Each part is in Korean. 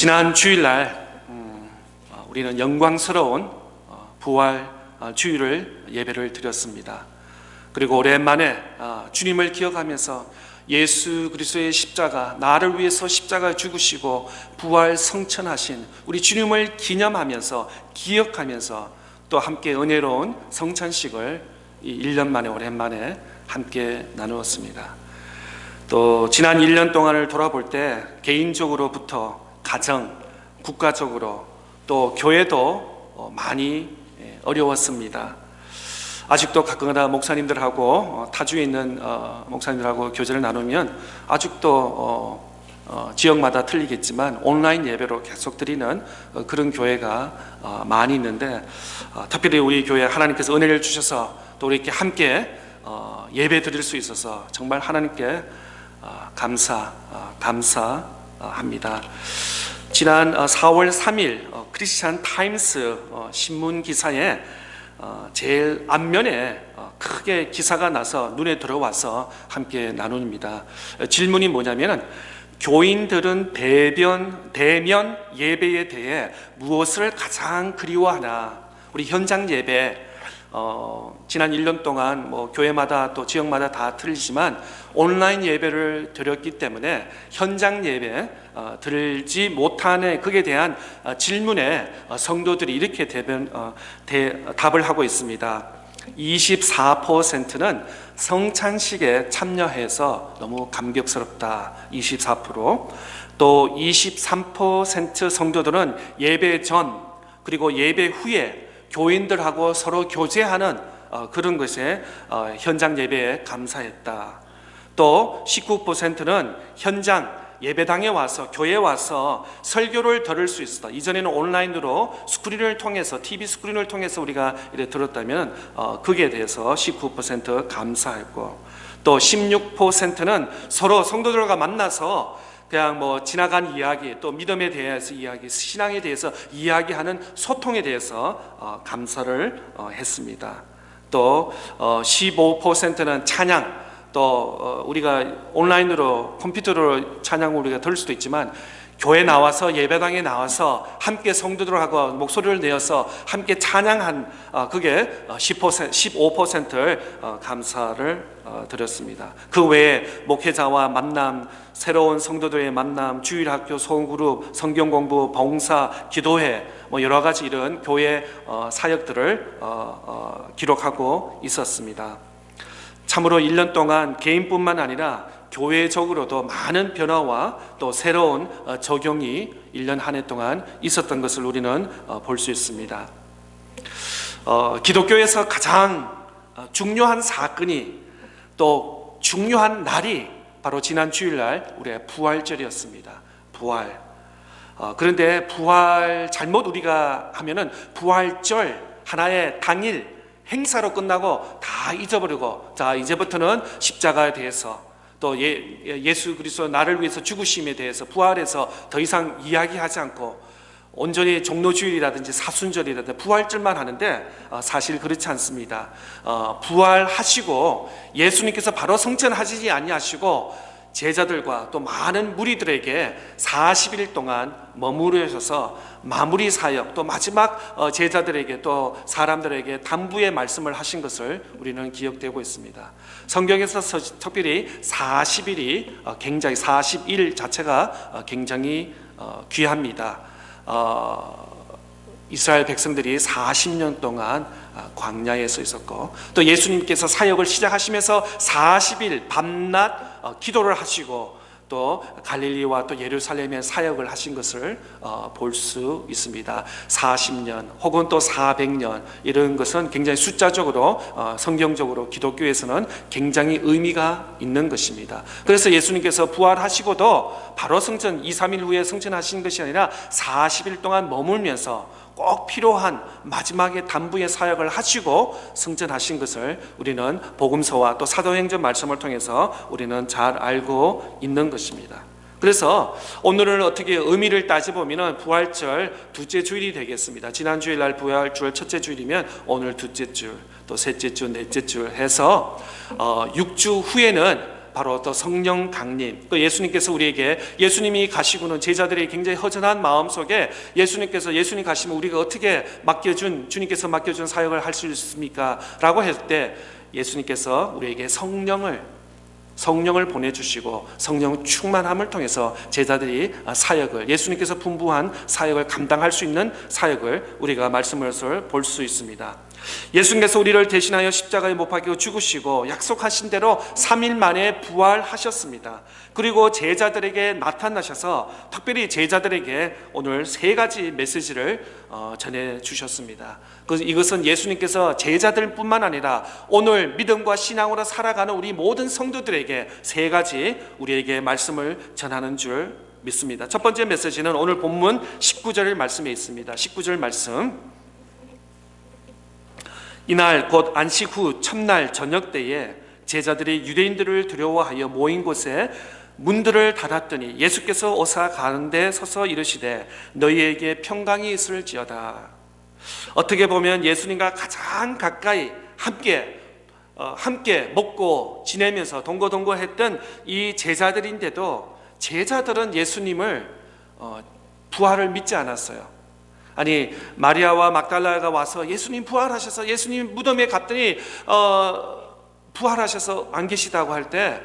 지난 주일날 우리는 영광스러운 부활 주일을 예배를 드렸습니다. 그리고 오랜만에 주님을 기억하면서 예수 그리스도의 십자가, 나를 위해서 십자가 죽으시고 부활 성천하신 우리 주님을 기념하면서 기억하면서 또 함께 은혜로운 성찬식을 1년 만에 오랜만에 함께 나누었습니다. 또 지난 1년 동안을 돌아볼 때 개인적으로부터 가정, 국가적으로 또 교회도 많이 어려웠습니다. 아직도 가끔가다 목사님들하고 타주에 있는 목사님들하고 교제를 나누면 아직도 지역마다 틀리겠지만 온라인 예배로 계속 드리는 그런 교회가 많이 있는데, 특별히 우리 교회 하나님께서 은혜를 주셔서 또 우리 이렇게 함께 예배 드릴 수 있어서 정말 하나님께 감사합니다. 지난 4월 3일 크리스찬 타임스 신문 기사에 제일 앞면에 크게 기사가 나서 눈에 들어와서 함께 나눕니다. 질문이 뭐냐면, 교인들은 대면 예배에 대해 무엇을 가장 그리워하나? 우리 현장 예배 지난 1년 동안 교회마다 또 지역마다 다 틀리지만 온라인 예배를 드렸기 때문에 현장 예배 드리지 못하는 그에 대한 질문에 성도들이 이렇게 답을 하고 있습니다. 24%는 성찬식에 참여해서 너무 감격스럽다. 24%. 또 23% 성도들은 예배 전 그리고 예배 후에 교인들하고 서로 교제하는 그런 것에 현장 예배에 감사했다. 또 19%는 현장 예배당에 와서 교회에 와서 설교를 들을 수 있었다. 이전에는 온라인으로 스크린을 통해서 TV 스크린을 통해서 우리가 이렇게 들었다면 그에 대해서 19% 감사했고, 또 16%는 서로 성도들과 만나서 그냥 지나간 이야기, 또 믿음에 대해서 이야기, 신앙에 대해서 이야기하는 소통에 대해서 감사를 했습니다. 또 15%는 찬양, 또 우리가 온라인으로 컴퓨터로 찬양을 우리가 들을 수도 있지만 교회 나와서 예배당에 나와서 함께 성도들하고 목소리를 내어서 함께 찬양한 그게 15%를 감사를 드렸습니다. 그 외에 목회자와 만남, 새로운 성도들의 만남, 주일학교, 소그룹, 성경공부, 봉사, 기도회 여러 가지 이런 교회 사역들을 기록하고 있었습니다. 참으로 1년 동안 개인뿐만 아니라 교회적으로도 많은 변화와 또 새로운 적용이 1년 한 해 동안 있었던 것을 우리는 볼 수 있습니다. 기독교에서 가장 중요한 사건이 또 중요한 날이 바로 지난 주일날 우리의 부활절이었습니다. 부활. 그런데 부활 잘못 우리가 하면은 부활절 하나의 당일 행사로 끝나고 다 잊어버리고, 자 이제부터는 십자가에 대해서 또 예수 그리스도 나를 위해서 죽으심에 대해서 부활해서 더 이상 이야기하지 않고 온전히 종로주일이라든지 사순절이라든지 부활절만 하는데 사실 그렇지 않습니다. 부활하시고 예수님께서 바로 성천하시지 아니하시고 제자들과 또 많은 무리들에게 40일 동안 머무르셔서 마무리 사역, 또 마지막 제자들에게 또 사람들에게 당부의 말씀을 하신 것을 우리는 기억되고 있습니다. 성경에서 특별히 40일이 굉장히 40일 자체가 굉장히 귀합니다. 이스라엘 백성들이 40년 동안 광야에서 있었고, 또 예수님께서 사역을 시작하시면서 40일 밤낮 기도를 하시고 또 갈릴리와 또 예루살렘에 사역을 하신 것을 볼 수 있습니다. 40년 혹은 또 400년 이런 것은 굉장히 숫자적으로 성경적으로 기독교에서는 굉장히 의미가 있는 것입니다. 그래서 예수님께서 부활하시고도 바로 성천 2, 3일 후에 성천하신 것이 아니라 40일 동안 머물면서 꼭 필요한 마지막에 단부의 사역을 하시고 승천하신 것을 우리는 복음서와 또 사도행전 말씀을 통해서 우리는 잘 알고 있는 것입니다. 그래서 오늘은 어떻게 의미를 따져보면 부활절 둘째 주일이 되겠습니다. 지난 주일날 부활절 첫째 주일이면 오늘 둘째 주, 또 셋째 주, 넷째 주 해서 6주 후에는 바로 또 성령 강림, 또 예수님께서 우리에게, 예수님이 가시고는 제자들이 굉장히 허전한 마음 속에 예수님 가시면 우리가 어떻게 주님께서 맡겨준 사역을 할 수 있습니까? 라고 할 때 예수님께서 우리에게 성령을 보내주시고 성령 충만함을 통해서 제자들이 사역을, 예수님께서 분부한 사역을 감당할 수 있는 사역을 우리가 말씀을 볼 수 있습니다. 예수님께서 우리를 대신하여 십자가에 못 박혀 죽으시고 약속하신 대로 3일 만에 부활하셨습니다. 그리고 제자들에게 나타나셔서 특별히 제자들에게 오늘 3가지 메시지를 전해주셨습니다. 이것은 예수님께서 제자들뿐만 아니라 오늘 믿음과 신앙으로 살아가는 우리 모든 성도들에게 3가지 우리에게 말씀을 전하는 줄 믿습니다. 첫 번째 메시지는 오늘 본문 19절 말씀에 있습니다. 19절 말씀, 이날 곧 안식 후 첫날 저녁 때에 제자들이 유대인들을 두려워하여 모인 곳에 문들을 닫았더니 예수께서 오사 가운데 서서 이르시되 너희에게 평강이 있을지어다. 어떻게 보면 예수님과 가장 가까이 함께 먹고 지내면서 동거동거했던 이 제자들인데도 제자들은 예수님을 부활을 믿지 않았어요. 아니, 마리아와 막달라가 와서 예수님 부활하셔서, 예수님 무덤에 갔더니 부활하셔서 안 계시다고 할 때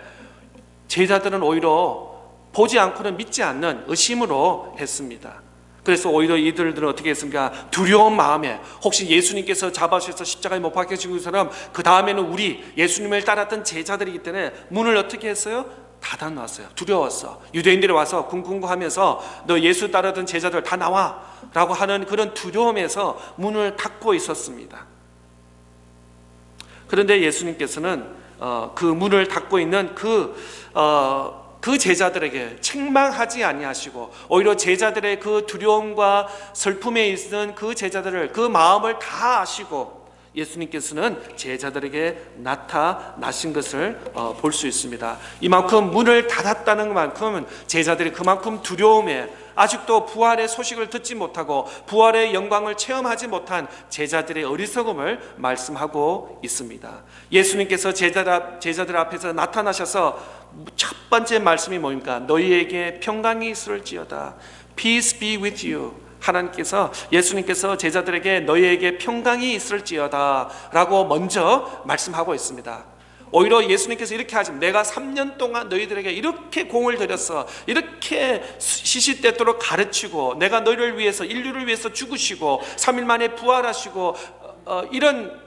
제자들은 오히려 보지 않고는 믿지 않는 의심으로 했습니다. 그래서 오히려 이들은 어떻게 했습니까? 두려운 마음에, 혹시 예수님께서 잡아주셔서 십자가에 못 박혀진 것처럼 그 다음에는 우리 예수님을 따랐던 제자들이기 때문에 문을 어떻게 했어요? 닫아놨어요. 두려웠어. 유대인들이 와서 쿵쿵하면서 너 예수 따르던 제자들 다 나와 라고 하는 그런 두려움에서 문을 닫고 있었습니다. 그런데 예수님께서는 그 문을 닫고 있는 그 제자들에게 책망하지 아니하시고 오히려 제자들의 그 두려움과 슬픔에 있는 그 제자들을, 그 마음을 다 아시고 예수님께서는 제자들에게 나타나신 것을 볼 수 있습니다. 이만큼 문을 닫았다는 만큼은 제자들이 그만큼 두려움에, 아직도 부활의 소식을 듣지 못하고 부활의 영광을 체험하지 못한 제자들의 어리석음을 말씀하고 있습니다. 예수님께서 제자들 앞에서 나타나셔서 첫 번째 말씀이 뭡니까? 너희에게 평강이 있을지어다. Peace be with you. 하나님께서, 예수님께서 제자들에게 너희에게 평강이 있을지어다 라고 먼저 말씀하고 있습니다. 오히려 예수님께서 이렇게 하시면, 내가 3년 동안 너희들에게 이렇게 공을 들였어, 이렇게 시시때때로 가르치고, 내가 너희를 위해서, 인류를 위해서 죽으시고 3일 만에 부활하시고, 이런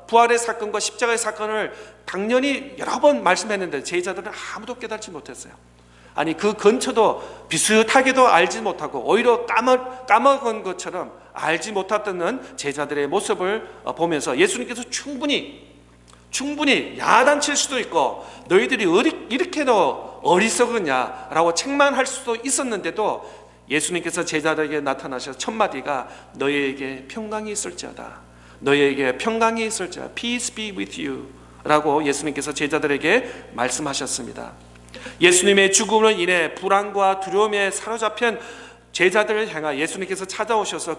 부활의 사건과 십자가의 사건을 당연히 여러 번 말씀했는데 제자들은 아무도 깨닫지 못했어요. 아니, 그 근처도 비슷하게도 알지 못하고 오히려 까먹은 것처럼 알지 못했던 제자들의 모습을 보면서 예수님께서 충분히 야단칠 수도 있고 너희들이 이렇게도 어리석으냐라고 책망할 수도 있었는데도 예수님께서 제자들에게 나타나셔서 첫 마디가 너희에게 평강이 있을지어다. 너희에게 평강이 있을지어다. Peace be with you 라고 예수님께서 제자들에게 말씀하셨습니다. 예수님의 죽음으로 인해 불안과 두려움에 사로잡힌 제자들을 향해 예수님께서 찾아오셔서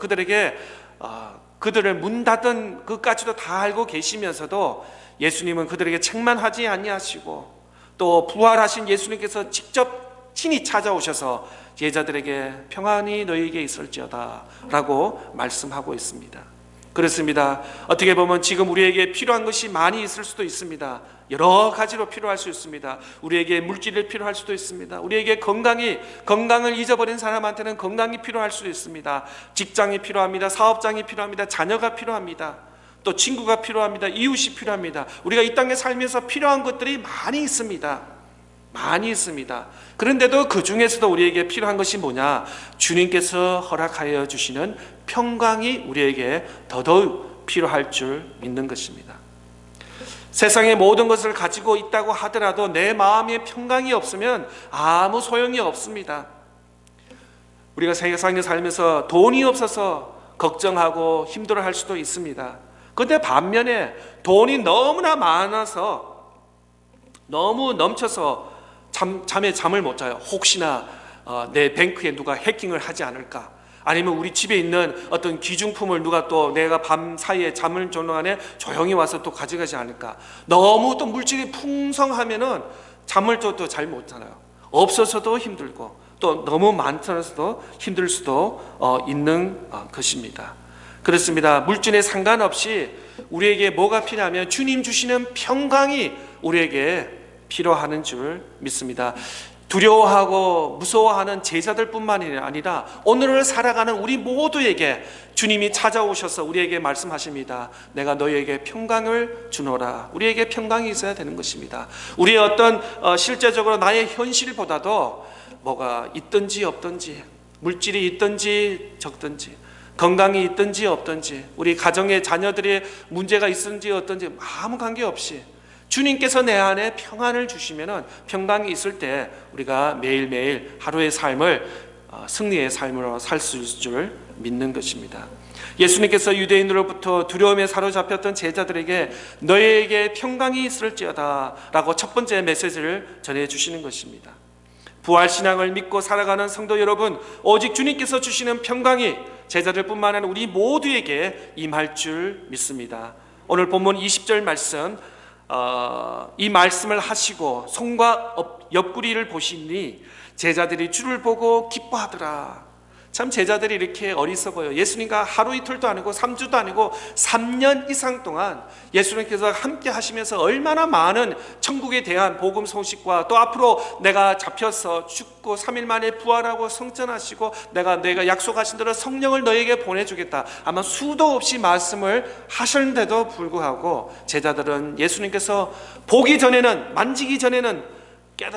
그들을 문 닫은 그까지도 다 알고 계시면서도 예수님은 그들에게 책망하지 아니하시고 또 부활하신 예수님께서 직접 친히 찾아오셔서 제자들에게 평안이 너희에게 있을지어다 라고 말씀하고 있습니다. 그렇습니다. 어떻게 보면 지금 우리에게 필요한 것이 많이 있을 수도 있습니다. 여러 가지로 필요할 수 있습니다. 우리에게 물질이 필요할 수도 있습니다. 우리에게 건강을 잊어버린 사람한테는 건강이 필요할 수도 있습니다. 직장이 필요합니다. 사업장이 필요합니다. 자녀가 필요합니다. 또 친구가 필요합니다. 이웃이 필요합니다. 우리가 이 땅에 살면서 필요한 것들이 많이 있습니다. 그런데도 그 중에서도 우리에게 필요한 것이 뭐냐? 주님께서 허락하여 주시는 평강이 우리에게 더더욱 필요할 줄 믿는 것입니다. 세상의 모든 것을 가지고 있다고 하더라도 내 마음에 평강이 없으면 아무 소용이 없습니다. 우리가 세상에 살면서 돈이 없어서 걱정하고 힘들어할 수도 있습니다. 그런데 반면에 돈이 너무나 많아서 너무 넘쳐서 잠에 잠을 못 자요. 혹시나 내 뱅크에 누가 해킹을 하지 않을까, 아니면 우리 집에 있는 어떤 귀중품을 누가 또 내가 밤 사이에 잠을 조는 안에 조용히 와서 또 가져가지 않을까. 너무 또 물질이 풍성하면은 잠을 또 잘 못 자요. 없어서도 힘들고 또 너무 많아서도 힘들 수도 있는 것입니다. 그렇습니다. 물질에 상관없이 우리에게 뭐가 필요하면 주님 주시는 평강이 우리에게 필요하는 줄 믿습니다. 두려워하고 무서워하는 제자들뿐만이 아니라 오늘을 살아가는 우리 모두에게 주님이 찾아오셔서 우리에게 말씀하십니다. 내가 너희에게 평강을 주노라. 우리에게 평강이 있어야 되는 것입니다. 우리의 어떤 실제적으로 나의 현실보다도 뭐가 있든지 없든지, 물질이 있든지 적든지, 건강이 있든지 없든지, 우리 가정의 자녀들의 문제가 있든지 어떤지 아무 관계없이 주님께서 내 안에 평안을 주시면 평강이 있을 때 우리가 매일매일 하루의 삶을 승리의 삶으로 살 수 있을 줄 믿는 것입니다. 예수님께서 유대인으로부터 두려움에 사로잡혔던 제자들에게 너희에게 평강이 있을지어다 라고 첫 번째 메시지를 전해주시는 것입니다. 부활신앙을 믿고 살아가는 성도 여러분, 오직 주님께서 주시는 평강이 제자들뿐만 아니라 우리 모두에게 임할 줄 믿습니다. 오늘 본문 20절 말씀, 이 말씀을 하시고 손과 옆구리를 보시니 제자들이 주를 보고 기뻐하더라. 참 제자들이 이렇게 어리석어요. 예수님과 하루 이틀도 아니고 3주도 아니고 3년 이상 동안 예수님께서 함께 하시면서 얼마나 많은 천국에 대한 복음 소식과 또 앞으로 내가 잡혀서 죽고 3일 만에 부활하고 성전하시고 내가 약속하신 대로 성령을 너에게 보내주겠다, 아마 수도 없이 말씀을 하셨는데도 불구하고 제자들은 예수님께서 보기 전에는, 만지기 전에는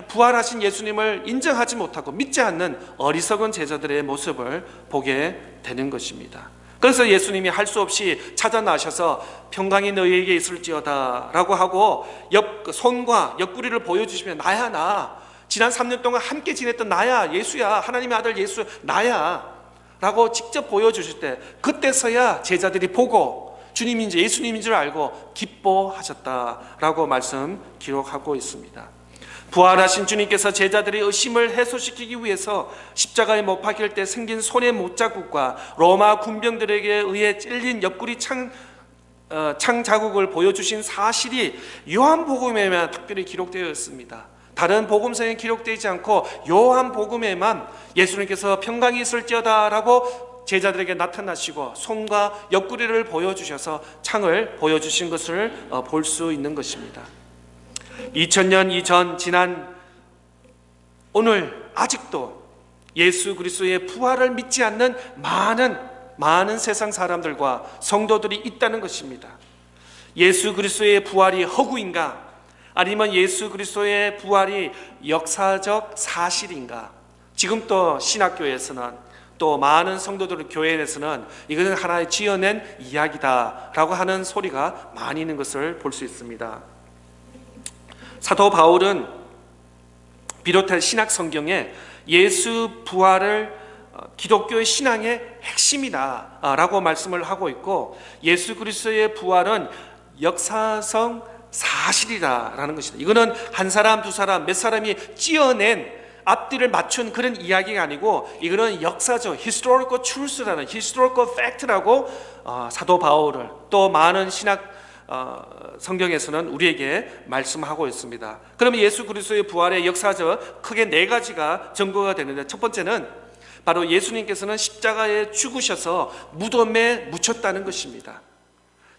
부활하신 예수님을 인정하지 못하고 믿지 않는 어리석은 제자들의 모습을 보게 되는 것입니다. 그래서 예수님이 할 수 없이 찾아 나셔서 평강이 너희에게 있을지어다 라고 하고 손과 옆구리를 보여주시면 나야, 나 지난 3년 동안 함께 지냈던 나야, 예수야, 하나님의 아들 예수 나야 라고 직접 보여주실 때, 그때서야 제자들이 보고 주님인지 예수님인 줄 알고 기뻐하셨다라고 말씀 기록하고 있습니다. 부활하신 주님께서 제자들의 의심을 해소시키기 위해서 십자가에 못 박힐 때 생긴 손의 못자국과 로마 군병들에게 의해 찔린 옆구리 창 자국을 보여주신 사실이 요한복음에만 특별히 기록되어 있습니다. 다른 복음서에 기록되지 않고 요한복음에만 예수님께서 평강이 있을지어다 라고 제자들에게 나타나시고 손과 옆구리를 보여주셔서 창을 보여주신 것을 볼 수 있는 것입니다. 2000년 이전 지난 오늘 아직도 예수 그리스도의 부활을 믿지 않는 많은 세상 사람들과 성도들이 있다는 것입니다. 예수 그리스도의 부활이 허구인가? 아니면 예수 그리스도의 부활이 역사적 사실인가? 지금 또 신학교에서는, 또 많은 성도들 교회에서는 이것은 하나의 지어낸 이야기다라고 하는 소리가 많이 있는 것을 볼 수 있습니다. 사도 바울은 비롯한 신약 성경에 예수 부활을 기독교의 신앙의 핵심이다 라고 말씀을 하고 있고, 예수 그리스도의 부활은 역사성 사실이다라는 것이다. 이거는 한 사람 두 사람 몇 사람이 찌어낸 앞뒤를 맞춘 그런 이야기가 아니고, 이거는 역사적 historical truth라는 historical fact라고 사도 바울을, 또 많은 신학 성경에서는 우리에게 말씀하고 있습니다. 그러면 예수 그리스도의 부활의 역사적 크게 네 가지가 증거가 되는데, 첫 번째는 바로 예수님께서는 십자가에 죽으셔서 무덤에 묻혔다는 것입니다.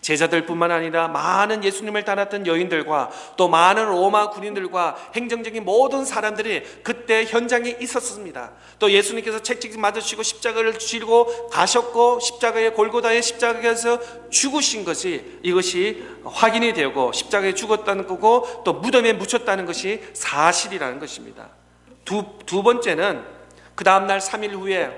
제자들뿐만 아니라 많은 예수님을 따랐던 여인들과 또 많은 로마 군인들과 행정적인 모든 사람들이 그때 현장에 있었습니다. 또 예수님께서 채찍 맞으시고 십자가를 지고 가셨고 십자가의 골고다의 십자가에서 죽으신 것이, 이것이 확인이 되고 십자가에 죽었다는 거고 또 무덤에 묻혔다는 것이 사실이라는 것입니다. 두 번째는 그 다음날 3일 후에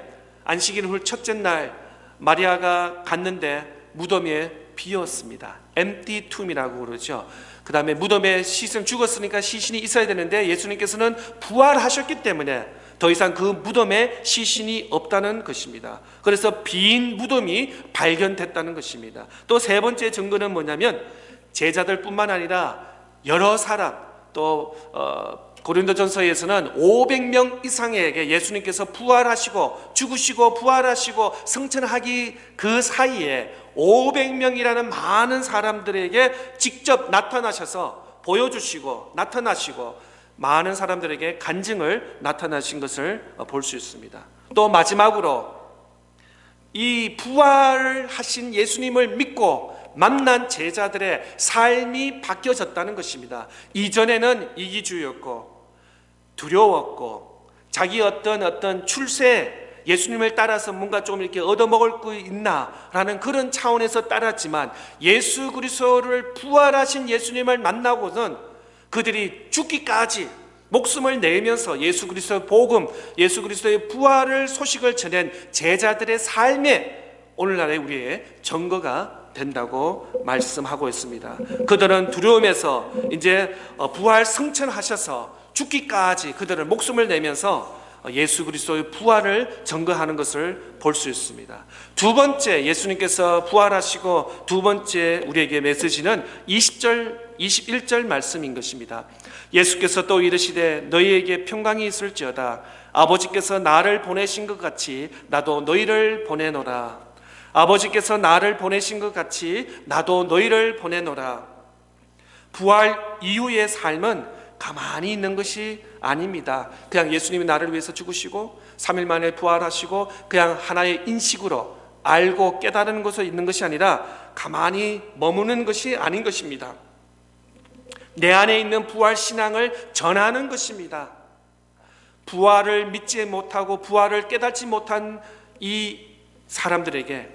안식일 후 첫째 날 마리아가 갔는데 무덤에 비었습니다. empty tomb이라고 그러죠. 그 다음에 무덤에 시신, 죽었으니까 시신이 있어야 되는데 예수님께서는 부활하셨기 때문에 더 이상 그 무덤에 시신이 없다는 것입니다. 그래서 빈 무덤이 발견됐다는 것입니다. 또 세 번째 증거는 뭐냐면 제자들뿐만 아니라 여러 사람, 또 고린도전서에서는 500명 이상에게 예수님께서 부활하시고 죽으시고 부활하시고 승천하기 그 사이에 500명이라는 많은 사람들에게 직접 나타나셔서 보여주시고 나타나시고 많은 사람들에게 간증을 나타나신 것을 볼 수 있습니다. 또 마지막으로 이 부활하신 예수님을 믿고 만난 제자들의 삶이 바뀌어졌다는 것입니다. 이전에는 이기주의였고 두려웠고 자기 어떤 출세, 예수님을 따라서 뭔가 좀 이렇게 얻어먹을 거 있나라는 그런 차원에서 따랐지만 예수 그리스도를 부활하신 예수님을 만나고는 그들이 죽기까지 목숨을 내면서 예수 그리스도의 복음, 예수 그리스도의 부활을 소식을 전한 제자들의 삶에 오늘날의 우리의 증거가 된다고 말씀하고 있습니다. 그들은 두려움에서 이제 부활 승천하셔서 죽기까지 그들은 목숨을 내면서 예수 그리스도의 부활을 증거하는 것을 볼 수 있습니다. 두 번째, 예수님께서 부활하시고 두 번째 우리에게 메시지는 20절, 21절 말씀인 것입니다. 예수께서 또 이르시되 너희에게 평강이 있을지어다. 아버지께서 나를 보내신 것 같이 나도 너희를 보내노라. 아버지께서 나를 보내신 것 같이 나도 너희를 보내노라. 부활 이후의 삶은 가만히 있는 것이 아닙니다. 그냥 예수님이 나를 위해서 죽으시고 3일 만에 부활하시고 그냥 하나의 인식으로 알고 깨달은 것에 있는 것이 아니라 가만히 머무는 것이 아닌 것입니다. 내 안에 있는 부활 신앙을 전하는 것입니다. 부활을 믿지 못하고 부활을 깨닫지 못한 이 사람들에게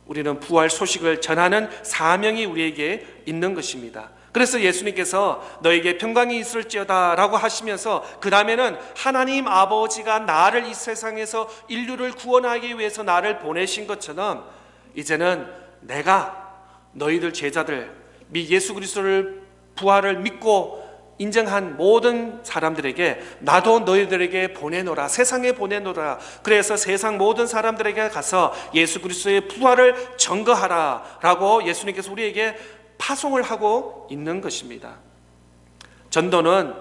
우리는 부활 소식을 전하는 사명이 우리에게 있는 것입니다. 그래서 예수님께서 너에게 평강이 있을지어다 라고 하시면서 그 다음에는 하나님 아버지가 나를 이 세상에서 인류를 구원하기 위해서 나를 보내신 것처럼 이제는 내가 너희들 제자들 예수 그리스도를 부활을 믿고 인정한 모든 사람들에게 나도 너희들에게 보내노라, 세상에 보내노라. 그래서 세상 모든 사람들에게 가서 예수 그리스도의 부활을 증거하라 라고 예수님께서 우리에게 파송을 하고 있는 것입니다. 전도는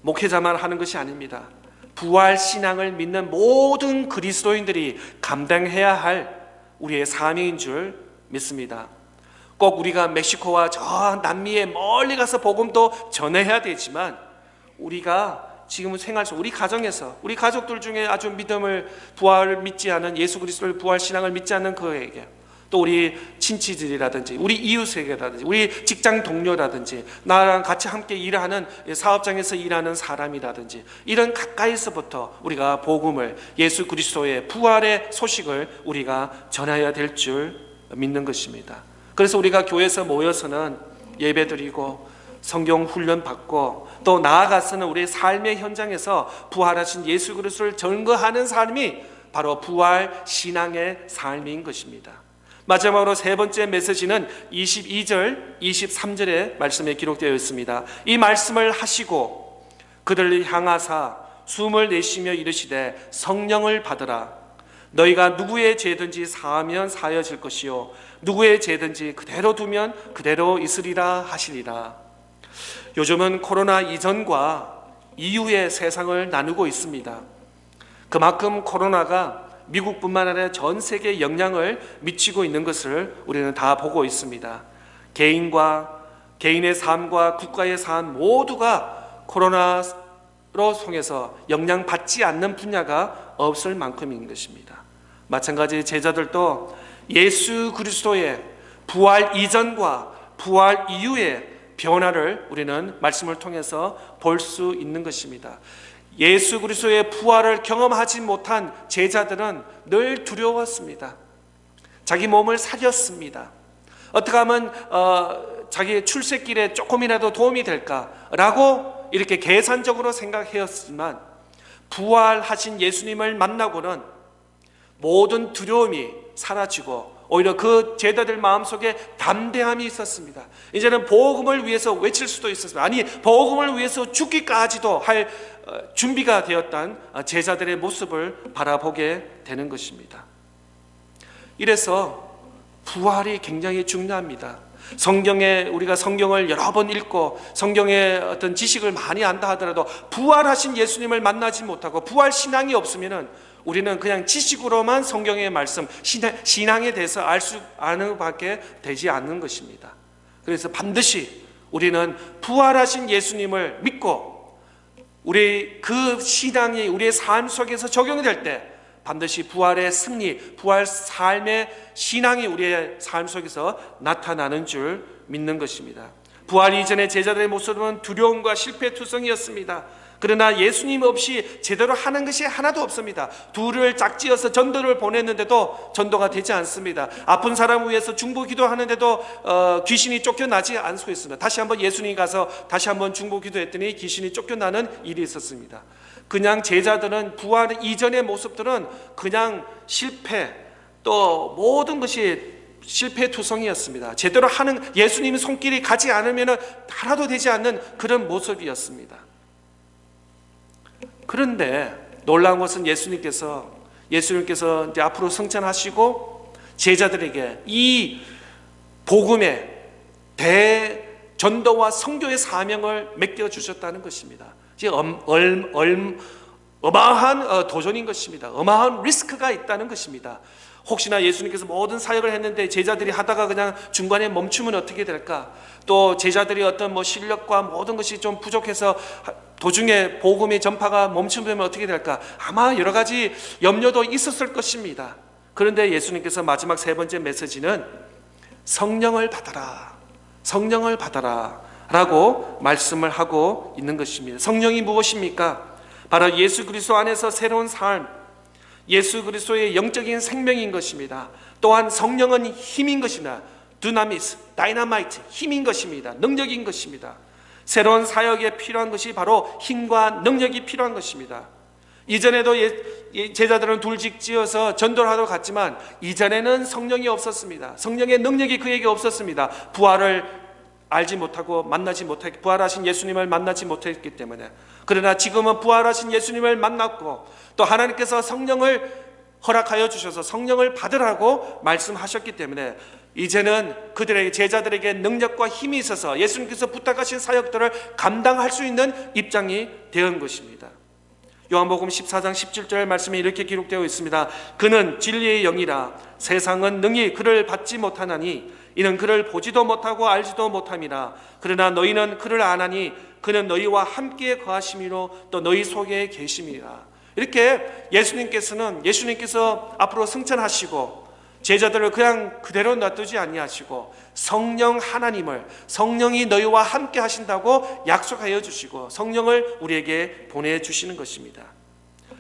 목회자만 하는 것이 아닙니다. 부활 신앙을 믿는 모든 그리스도인들이 감당해야 할 우리의 사명인 줄 믿습니다. 꼭 우리가 멕시코와 저 남미에 멀리 가서 복음도 전해야 되지만 우리가 지금 생활 속 우리 가정에서 우리 가족들 중에 아주 믿음을 부활을 믿지 않은 예수 그리스도를 부활 신앙을 믿지 않는 그에게 또 우리 친지들이라든지 우리 이웃에게라든지 우리 직장 동료라든지 나랑 같이 함께 일하는 사업장에서 일하는 사람이라든지 이런 가까이서부터 우리가 복음을 예수 그리스도의 부활의 소식을 우리가 전해야 될 줄 믿는 것입니다. 그래서 우리가 교회에서 모여서는 예배드리고 성경 훈련 받고 또 나아가서는 우리의 삶의 현장에서 부활하신 예수 그리스도를 증거하는 삶이 바로 부활 신앙의 삶인 것입니다. 마지막으로 세 번째 메시지는 22절, 23절의 말씀에 기록되어 있습니다. 이 말씀을 하시고 그들을 향하사 숨을 내쉬며 이르시되 성령을 받으라. 너희가 누구의 죄든지 사하면 사여질 것이요 누구의 죄든지 그대로 두면 그대로 있으리라 하시리라. 요즘은 코로나 이전과 이후의 세상을 나누고 있습니다. 그만큼 코로나가 미국뿐만 아니라 전 세계에 영향을 미치고 있는 것을 우리는 다 보고 있습니다. 개인의 삶과 국가의 삶 모두가 코로나로 통해서 영향받지 않는 분야가 없을 만큼인 것입니다. 마찬가지 제자들도 예수 그리스도의 부활 이전과 부활 이후의 변화를 우리는 말씀을 통해서 볼 수 있는 것입니다. 예수 그리스도의 부활을 경험하지 못한 제자들은 늘 두려웠습니다. 자기 몸을 사렸습니다. 어떻게 하면 자기의 출세길에 조금이라도 도움이 될까라고 이렇게 계산적으로 생각했지만 부활하신 예수님을 만나고는 모든 두려움이 사라지고 오히려 그 제자들 마음속에 담대함이 있었습니다. 이제는 복음을 위해서 외칠 수도 있었습니다. 아니 복음을 위해서 죽기까지도 할 준비가 되었던 제자들의 모습을 바라보게 되는 것입니다. 이래서 부활이 굉장히 중요합니다. 우리가 성경을 여러 번 읽고 성경의 어떤 지식을 많이 안다 하더라도 부활하신 예수님을 만나지 못하고 부활 신앙이 없으면은 우리는 그냥 지식으로만 성경의 말씀, 신앙에 대해서 아는 밖에 되지 않는 것입니다. 그래서 반드시 우리는 부활하신 예수님을 믿고 우리 그 신앙이 우리의 삶 속에서 적용될 때 반드시 부활의 승리, 부활 삶의 신앙이 우리의 삶 속에서 나타나는 줄 믿는 것입니다. 부활 이전의 제자들의 모습은 두려움과 실패투성이었습니다. 그러나 예수님 없이 제대로 하는 것이 하나도 없습니다. 둘을 짝지어서 전도를 보냈는데도 전도가 되지 않습니다. 아픈 사람을 위해서 중보 기도하는데도 귀신이 쫓겨나지 않고 있습니다. 다시 한번 예수님이 가서 다시 한번 중보 기도했더니 귀신이 쫓겨나는 일이 있었습니다. 그냥 제자들은 부활 이전의 모습들은 그냥 실패, 또 모든 것이 실패투성이었습니다. 제대로 하는 예수님의 손길이 가지 않으면 하나도 되지 않는 그런 모습이었습니다. 그런데 놀라운 것은 예수님께서 이제 앞으로 승천하시고 제자들에게 이 복음의 대전도와 선교의 사명을 맡겨주셨다는 것입니다. 어마어마한 도전인 것입니다. 어마어마한 리스크가 있다는 것입니다. 혹시나 예수님께서 모든 사역을 했는데 제자들이 하다가 그냥 중간에 멈추면 어떻게 될까? 또 제자들이 어떤 실력과 모든 것이 좀 부족해서 도중에 복음의 전파가 멈추면 어떻게 될까? 아마 여러 가지 염려도 있었을 것입니다. 그런데 예수님께서 마지막 세 번째 메시지는 성령을 받아라, 성령을 받아라 라고 말씀을 하고 있는 것입니다. 성령이 무엇입니까? 바로 예수 그리스도 안에서 새로운 삶, 예수 그리스도의 영적인 생명인 것입니다. 또한 성령은 힘인 것이나 두나미스, 다이나마이트, 힘인 것입니다. 능력인 것입니다. 새로운 사역에 필요한 것이 바로 힘과 능력이 필요한 것입니다. 이전에도 제자들은 둘직지어서 전도를 하러 갔지만 이전에는 성령이 없었습니다. 성령의 능력이 그에게 없었습니다. 부활을 알지 못하고 부활하신 예수님을 만나지 못했기 때문에. 그러나 지금은 부활하신 예수님을 만났고 또 하나님께서 성령을 허락하여 주셔서 성령을 받으라고 말씀하셨기 때문에 이제는 그들에게, 제자들에게 능력과 힘이 있어서 예수님께서 부탁하신 사역들을 감당할 수 있는 입장이 된 것입니다. 요한복음 14장 17절 말씀에 이렇게 기록되어 있습니다. 그는 진리의 영이라 세상은 능히 그를 받지 못하나니 이는 그를 보지도 못하고 알지도 못함이라. 그러나 너희는 그를 아나니 그는 너희와 함께 거하심이로 또 너희 속에 계심이라. 이렇게 예수님께서 앞으로 승천하시고 제자들을 그냥 그대로 놔두지 아니하시고 성령 하나님을, 성령이 너희와 함께 하신다고 약속하여 주시고 성령을 우리에게 보내주시는 것입니다.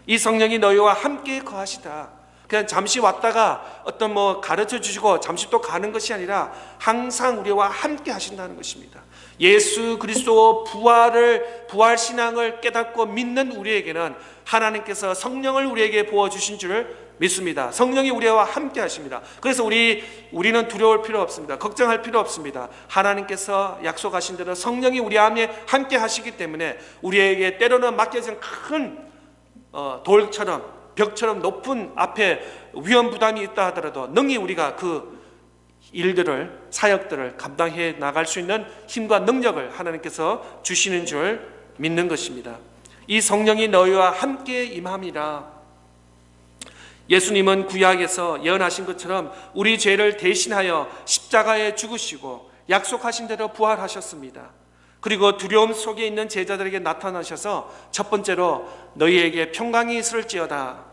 이 성령이 너희와 함께 거하시다. 그냥 잠시 왔다가 어떤 가르쳐 주시고 잠시 또 가는 것이 아니라 항상 우리와 함께 하신다는 것입니다. 예수 그리스도 부활 신앙을 깨닫고 믿는 우리에게는 하나님께서 성령을 우리에게 부어주신 줄 믿습니다. 성령이 우리와 함께 하십니다. 그래서 우리는 두려울 필요 없습니다. 걱정할 필요 없습니다. 하나님께서 약속하신 대로 성령이 우리 안에 함께 하시기 때문에 우리에게 때로는 맡겨진 큰 돌처럼 벽처럼 높은 앞에 위험 부담이 있다 하더라도 능히 우리가 그 일들을, 사역들을 감당해 나갈 수 있는 힘과 능력을 하나님께서 주시는 줄 믿는 것입니다. 이 성령이 너희와 함께 임함이라. 예수님은 구약에서 예언하신 것처럼 우리 죄를 대신하여 십자가에 죽으시고 약속하신 대로 부활하셨습니다. 그리고 두려움 속에 있는 제자들에게 나타나셔서 첫 번째로 너희에게 평강이 있을지어다.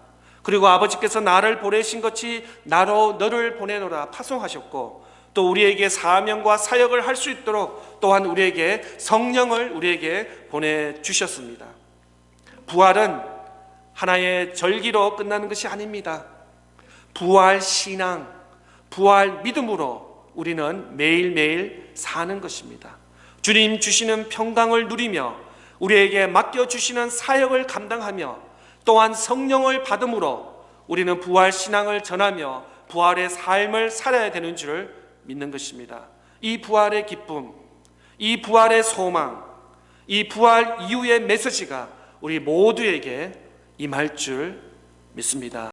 그리고 아버지께서 나를 보내신 것이 나로 너를 보내노라 파송하셨고 또 우리에게 사명과 사역을 할 수 있도록 또한 우리에게 성령을 우리에게 보내주셨습니다. 부활은 하나의 절기로 끝나는 것이 아닙니다. 부활 신앙, 부활 믿음으로 우리는 매일매일 사는 것입니다. 주님 주시는 평강을 누리며 우리에게 맡겨주시는 사역을 감당하며 또한 성령을 받음으로 우리는 부활 신앙을 전하며 부활의 삶을 살아야 되는 줄 믿는 것입니다. 이 부활의 기쁨, 이 부활의 소망, 이 부활 이후의 메시지가 우리 모두에게 임할 줄 믿습니다.